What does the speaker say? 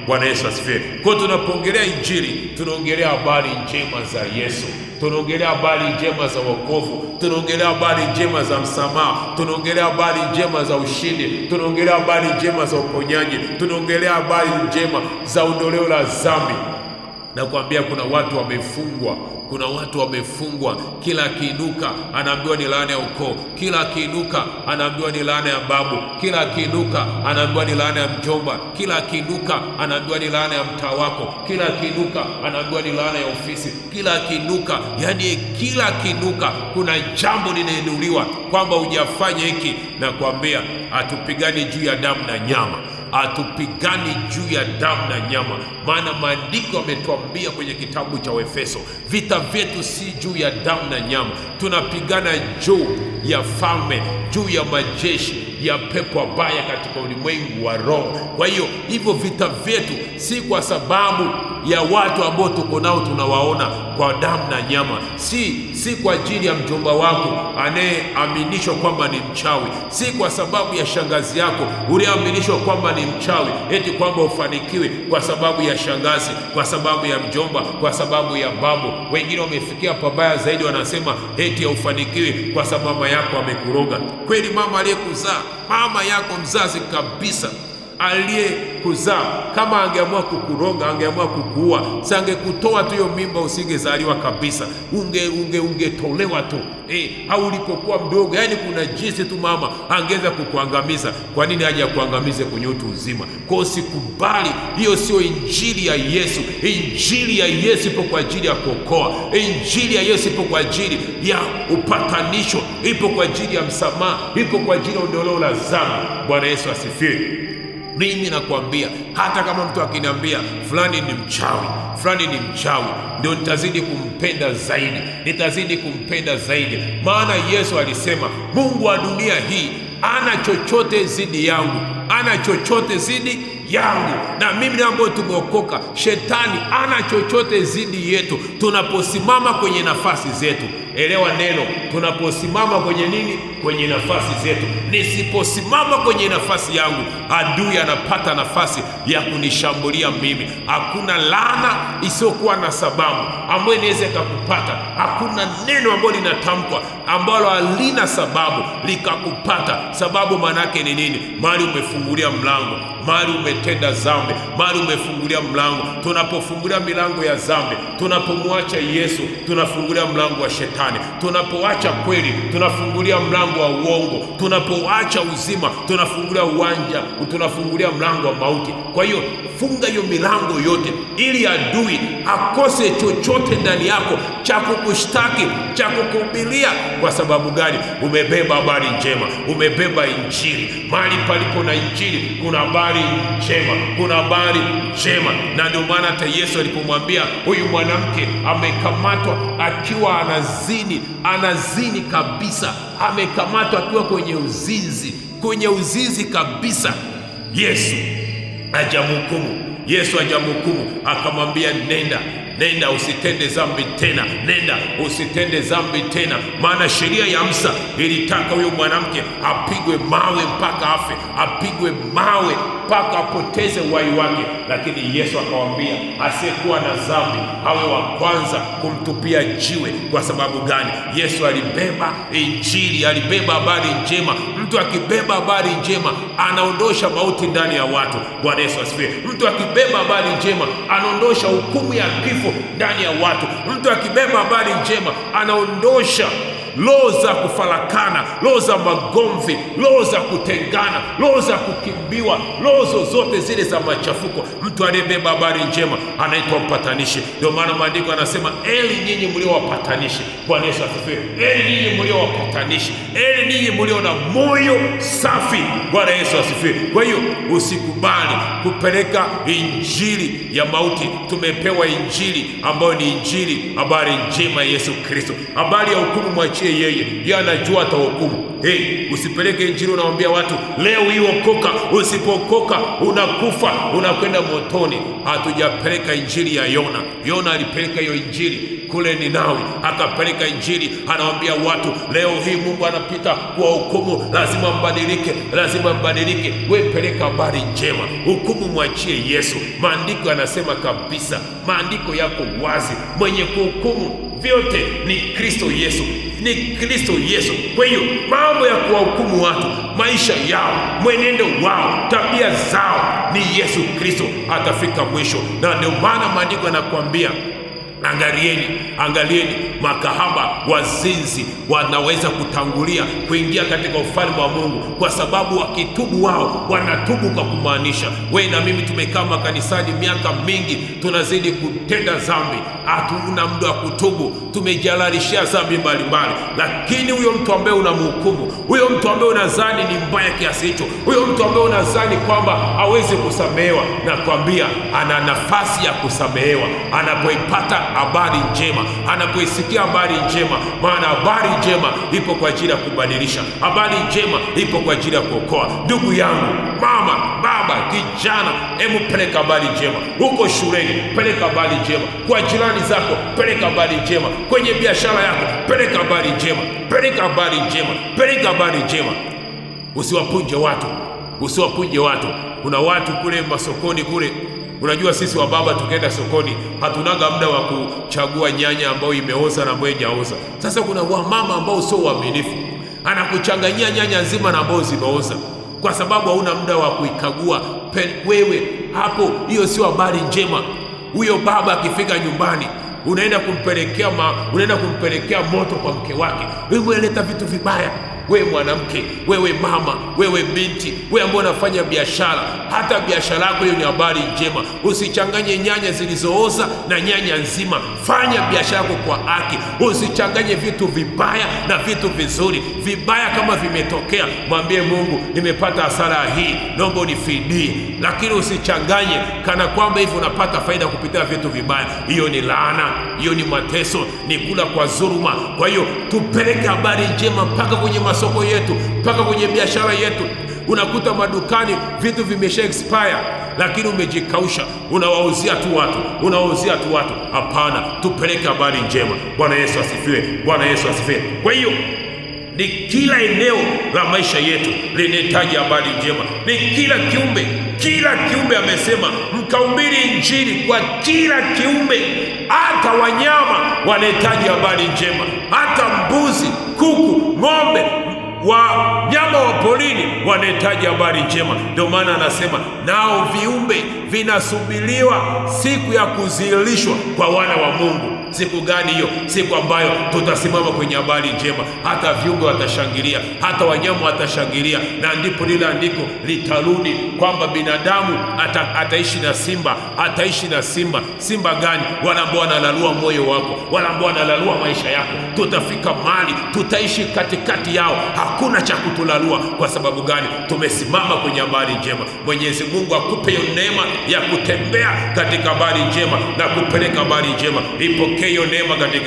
Bwana Yesu asifiwe. Kwa tunapoongelea injili, tunaongelea habari njema za Yesu, tunaongelea habari njema za wokovu, tunaongelea habari njema za msamaha, tunaongelea habari njema za ushindi, tunaongelea habari njema za uponyaji, tunaongelea habari njema za ondoleo la dhambi. Na kuambia kuna watu wamefungwa, kuna watu wamefungwa. Kila akiinuka anaambiwa ni laana ya ukoo, kila akiinuka anaambiwa ni laana ya babu, kila akiinuka anaambiwa ni laana ya mjomba, kila akiinuka anaambiwa ni laana ya mtaa wako, kila akiinuka anaambiwa ni laana ya ofisi, kila akiinuka, yani kila akiinuka kuna jambo linainuliwa kwamba hujafanya hiki. Na kuambia hatupigani juu ya damu na nyama, hatupigani juu ya damu na nyama, maana maandiko yametuambia kwenye kitabu cha Efeso, vita vyetu si juu ya damu na nyama, tunapigana juu ya falme, juu ya majeshi ya pepo wabaya katika ulimwengu wa roho. Kwa hiyo hivyo vita vyetu si kwa sababu ya watu ambao tuko nao tunawaona kwa damu na nyama, si kwa ajili ya mjomba wako anayeaminishwa kwamba ni mchawi, si kwa sababu ya shangazi yako uliyeaminishwa kwamba ni mchawi eti kwamba ufanikiwe kwa sababu ya shangazi, kwa sababu ya mjomba, kwa sababu ya babu. Wengine wamefikia pabaya zaidi, wanasema eti ufanikiwe kwa sababu mama yako amekuroga. Kweli mama aliyekuzaa, mama yako mzazi kabisa aliyekuzaa, kama angeamua kukuroga, angeamua kukuua, sangekutoa tu hiyo mimba, usingezaliwa kabisa, ungetolewa tu. Au ulipokuwa mdogo, yani kuna jinsi tu mama angeweza kukuangamiza. Kwa nini haja kuangamize kwenye utu uzima? Kwa usikubali, hiyo sio injili ya Yesu. Injili ya Yesu ipo kwa ajili ya kuokoa, injili ya Yesu ipo kwa ajili ya upatanisho, ipo kwa ajili ya msamaha, ipo kwa ajili ya ondoleo la dhambi. Bwana Yesu asifiwe. Mimi nakwambia, hata kama mtu akiniambia fulani ni mchawi, fulani ni mchawi, ndio nitazidi kumpenda zaidi, nitazidi kumpenda zaidi. Maana Yesu alisema, Mungu wa dunia hii ana chochote zidi yangu, ana chochote zidi yangu. Na mimi ambayo tumeokoka, shetani ana chochote zidi yetu tunaposimama kwenye nafasi zetu. Elewa neno, tunaposimama kwenye nini? Kwenye nafasi zetu. Nisiposimama kwenye nafasi yangu, adui anapata nafasi ya kunishambulia mimi. Hakuna laana isiyokuwa na sababu ambayo inaweza ikakupata. Hakuna neno ambalo linatamkwa ambalo halina sababu likakupata. Sababu maana yake ni nini? Mahali umefungulia mlango, mahali umetenda dhambi, mahali umefungulia mlango. Tunapofungulia milango ya dhambi, tunapomwacha Yesu, tunafungulia mlango wa shetani. Tunapoacha kweli, tunafungulia mlango wa uongo. Tunapoacha uzima, tunafungulia uwanja, tunafungulia mlango wa mauti. Kwa hiyo funga hiyo milango yote, ili adui akose chochote ndani yako cha kukushtaki, cha kukuhubiria. Kwa sababu gani? Umebeba habari njema, umebeba injili. Mahali palipo na injili kuna habari njema, kuna habari njema. Na ndio maana hata Yesu alipomwambia huyu mwanamke amekamatwa akiwa anazini kabisa, amekamatwa akiwa kwenye uzinzi kabisa, Yesu hajamhukumu, akamwambia nenda usitende dhambi tena, nenda usitende dhambi tena. Maana sheria ya Musa ilitaka huyo mwanamke apigwe mawe mpaka afe, apigwe mawe mpaka apoteze uhai wake. Lakini Yesu akamwambia asiyekuwa na dhambi awe wa kwanza kumtupia jiwe. Kwa sababu gani? Yesu alibeba injili, alibeba habari njema. Mtu akibeba habari njema anaondosha mauti ndani ya watu. Bwana Yesu asifiwe. Mtu akibeba habari njema anaondosha hukumu ya kifo ndani ya watu. Mtu akibeba habari njema anaondosha roho za kufarakana, roho za magomvi, roho za kutengana, roho za kukimbiwa, roho zozote zile za machafuko. Mtu aliyebeba habari njema anaitwa mpatanishi. Ndio maana maandiko yanasema, eli nyinyi mlio wapatanishi. Bwana Yesu asifiwe. Eli nyinyi mlio wapatanishi, eli nyinyi mlio na moyo safi. Bwana Yesu asifiwe. Kwa hiyo usikubali kupeleka injili ya mauti. Tumepewa injili ambayo ni injili, habari njema ya Yesu Kristo. Habari ya hukumu mwachie yeye anajua atahukumu. Usipeleke injili unamwambia watu leo hii okoka, usipokoka unakufa, unakwenda motoni. Hatujapeleka injili ya Yona. Yona alipeleka hiyo injili kule Ninawi, akapeleka injili, anawaambia watu leo hii Mungu anapita kwa hukumu, lazima mbadilike, lazima mbadilike. Wewe peleka habari njema, hukumu mwachie Yesu. Maandiko yanasema kabisa, maandiko yako wazi, mwenye kuhukumu vyote ni Kristo Yesu, ni Kristo Yesu. Kwa hiyo mambo ya kuwahukumu watu, maisha yao, mwenendo wao, tabia zao, ni Yesu Kristo atafika mwisho. Na ndio maana maandiko yanakuambia, angalieni makahaba, wazinzi wanaweza kutangulia kuingia katika ufalme wa Mungu, kwa sababu wakitubu wao wanatubu kwa kumaanisha. Wewe na mimi tumekaa makanisani miaka mingi, tunazidi kutenda dhambi, hatuna muda wa kutubu, tumejalalishia dhambi mbalimbali. Lakini huyo mtu ambaye unamhukumu, huyo mtu ambaye unadhani ni mbaya kiasi hicho, huyo mtu ambaye unadhani kwamba hawezi kusamehewa, na kwambia ana nafasi ya kusamehewa anapoipata habari njema, anapoisikia habari njema. Maana habari njema ipo kwa ajili ya kubadilisha, habari njema ipo kwa ajili ya kuokoa. Ndugu yangu, mama, baba, kijana, hebu peleka habari njema. Huko shuleni, peleka habari njema. Kwa jirani zako, peleka habari njema. Kwenye biashara yako, peleka habari njema. Peleka habari njema, peleka habari njema. Usiwapunje watu, usiwapunje watu. Kuna watu kule masokoni kule, unajua sisi wa baba tukienda sokoni hatunaga muda wa kuchagua nyanya ambayo imeoza na ambayo haijaoza. Sasa kuna wamama ambao sio waaminifu, anakuchanganyia nyanya nzima na ambazo zimeoza, kwa sababu hauna muda wa kuikagua. Wewe hapo, hiyo sio habari njema. Huyo baba akifika nyumbani, unaenda kumpelekea moto kwa mke wake. Wewe unaleta vitu vibaya. Wewe mwanamke, wewe mama, wewe binti, wewe ambao unafanya biashara, hata biashara yako hiyo ni habari njema. Usichanganye nyanya zilizooza na nyanya nzima. Fanya biashara yako kwa haki. Usichanganye vitu vibaya na vitu vizuri. Vibaya kama vimetokea, mwambie Mungu, nimepata hasara hii, naomba unifidie. Lakini usichanganye kana kwamba hivi unapata faida kupitia vitu vibaya. Hiyo ni laana, hiyo ni mateso, ni kula kwa dhuluma. Kwa hiyo tupeleke habari njema mpaka kwenye masoko yetu, mpaka kwenye biashara yetu. Unakuta madukani vitu vimesha expire, lakini umejikausha, unawauzia tu watu. Hapana, tupeleke habari njema. Bwana Yesu asifiwe, Bwana Yesu asifiwe. Kwa hiyo ni kila eneo la maisha yetu linahitaji habari njema. Ni kila kiumbe amesema mkahubiri injili kwa kila kiumbe. Hata wanyama wanahitaji habari njema, hata mbuzi, kuku, ng'ombe, wanyama wa porini wanahitaji habari njema. Ndio maana anasema nao viumbe vinasubiriwa siku ya kudhihirishwa kwa wana wa Mungu. Siku gani hiyo? Siku ambayo tutasimama kwenye habari njema. Hata viumbe watashangilia, hata wanyama watashangilia, na ndipo lile andiko litarudi kwamba binadamu ataishi na simba, ataishi na simba. Simba gani? Wale ambao wanalalua moyo wako, wale ambao wanalalua maisha yako. Tutafika mahali tutaishi katikati yao, hakuna cha kutulalua. Kwa sababu gani? Tumesimama kwenye habari njema. Mwenyezi Mungu akupe hiyo neema ya kutembea katika habari njema na kupeleka habari njema. Ipokee hiyo neema katika